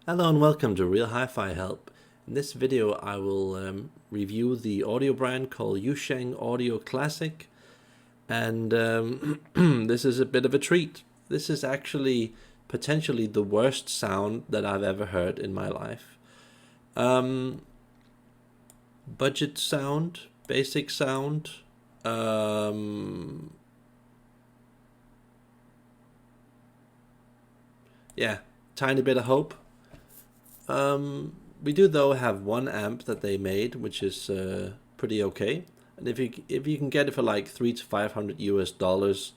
Hello and welcome to Real Hi-Fi Help. In this video I will review the audio brand called Yushang Audio Classic, and this is a bit of a treat. This is actually potentially the worst sound that I've ever heard in my life. Budget sound, basic sound, yeah, tiny bit of hope. We do though have one amp that they made, which is pretty okay. And if you can get it for like $300 to $500,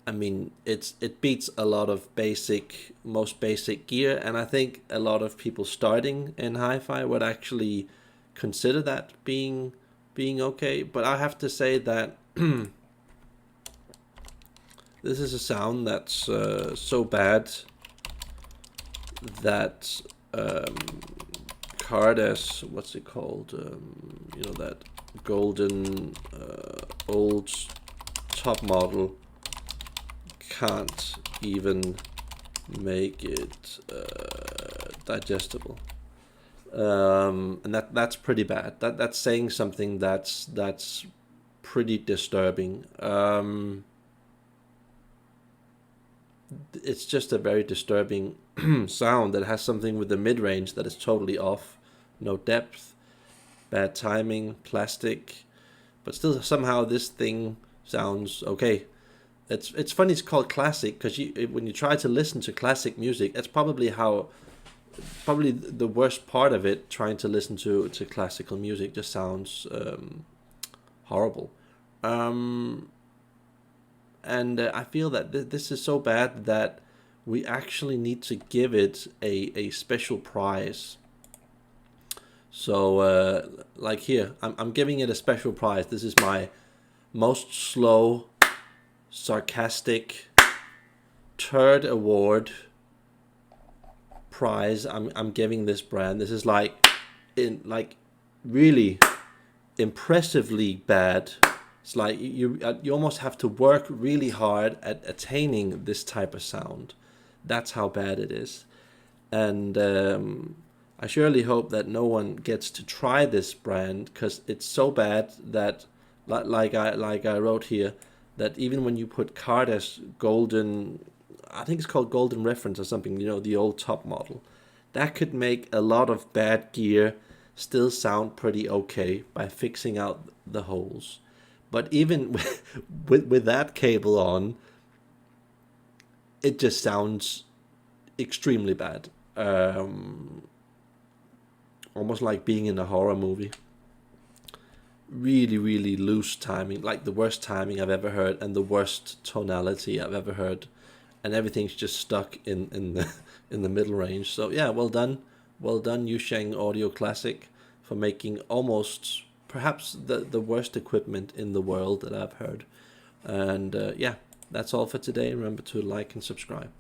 I mean it beats a lot of most basic gear, and I think a lot of people starting in hi-fi would actually consider that being okay. But I have to say that this is a sound that's so bad that Cardes, what's it called? You know, that golden old top model can't even make it digestible, and that's pretty bad. That's saying something that's pretty disturbing. It's just a very disturbing sound that has something with the mid-range that is totally off. No depth, bad timing, plastic, but still somehow this thing sounds okay. It's funny it's called classic because when you try to listen to classic music, that's probably the worst part of it. Trying to listen to classical music just sounds horrible. And I feel that this is so bad that we actually need to give it a special prize. So like here, I'm giving it a special prize. This is my most slow, sarcastic, third award prize. I'm giving this brand. This is like really impressively bad. It's like you almost have to work really hard at attaining this type of sound. That's how bad it is. And I surely hope that no one gets to try this brand, because it's so bad that, like I wrote here, that even when you put Cardes golden, I think it's called golden reference or something, you know, the old top model, that could make a lot of bad gear still sound pretty okay by fixing out the holes. But even with that cable on, it just sounds extremely bad. Almost like being in a horror movie. Really, really loose timing, like the worst timing I've ever heard, and the worst tonality I've ever heard, and everything's just stuck in the in the middle range. So yeah, well done, Yushang Audio Classic, for making almost perhaps the worst equipment in the world that I've heard. And yeah, that's all for today. Remember to like and subscribe.